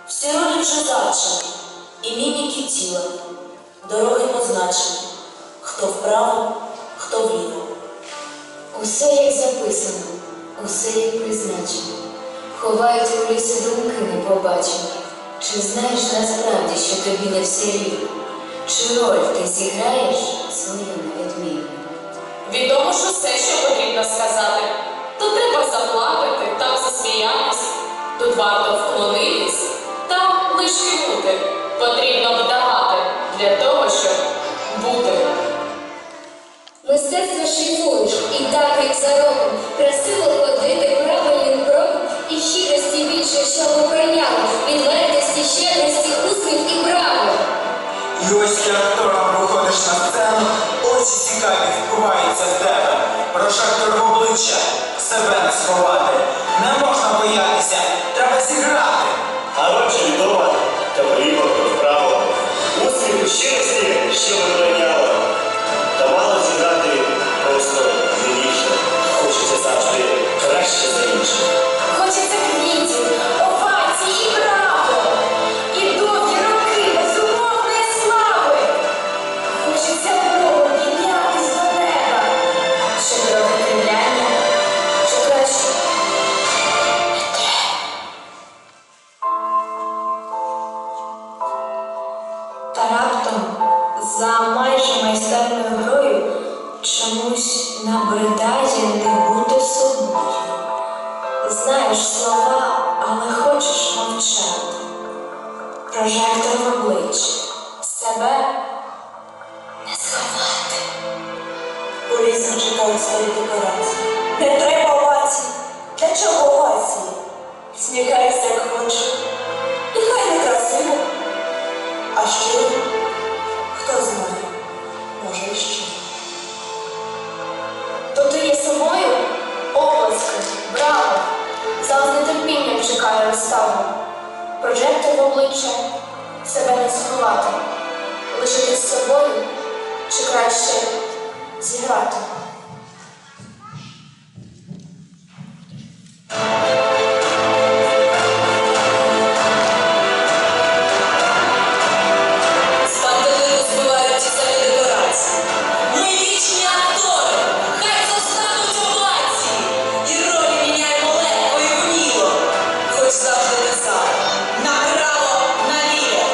Всі ролі вже зачані, і міміки тіла, дороги позначені, хто вправо, хто вліво. Усе як записано, усе як призначено. Ховають у лісі думки непобачені. Чи знаєш насправді, що тобі не все рівно? Чи роль ти зіграєш свою невідмінну? Відомо ж усе, що потрібно сказати. Тут треба заплакати, там засміятись, тут варто вклонитись, там лиш кивнути. Потрібно вдавати для того, щоб бути. Мистецтво шліфуєш, і так, як за роком, красиво ходити правильним кроком, і щирості більше, що ми прийняли, відвертості, щедрості, усміх і браво. І ось ти актором виходиш на сцену, очі цікаві впиваються в тебе. Прожектор в обличчя, себе не сховати. Не можна боятися, треба зіграти. А отже віддавати, та вліво, то вправо. Усміх щирості, що ви прийняли. Та мало зіграти просто вільніше. Хочеться завжди краще за інших. Хочеться квітів, овацій і браво, і довгі роки безумовної слави. Хочеться Богу піднятись до неба, Чи трохи кривляння, чи краще не треба. Та раптом за майже майстерною грою чомусь набридає не бути собою. Знаєш слова, але хочеш мовчати. Прожектор в обличчі, себе не сховати. У лісі чекають свої декорації. Не треба овацій. Для чого овації? Сміхайся, як хочеш. І хай не красиво. А що? Хто знає? Може, і що? То ти є собою? Оплески, браво! Зал з нетерпінням чекає виставу. Прожектор в обличчя, себе не сховати. Лишити з собою, чи краще зіграти? з пантелику збивають ті самі декорації. Ми вічні актори, хай зостануть овації. І ролі міняємо легко і вміло, хоч завжди те саме. Направо, наліво.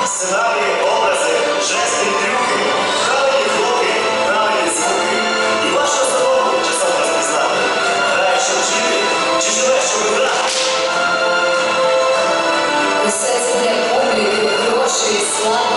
Сценарії, образи, жести, трюки, правильні кроки, правильні звуки. І важко самому часом розпізнати. Граєш, щоб жити, чи живеш, щоб грати. Усе це для публіки, грошей, слави.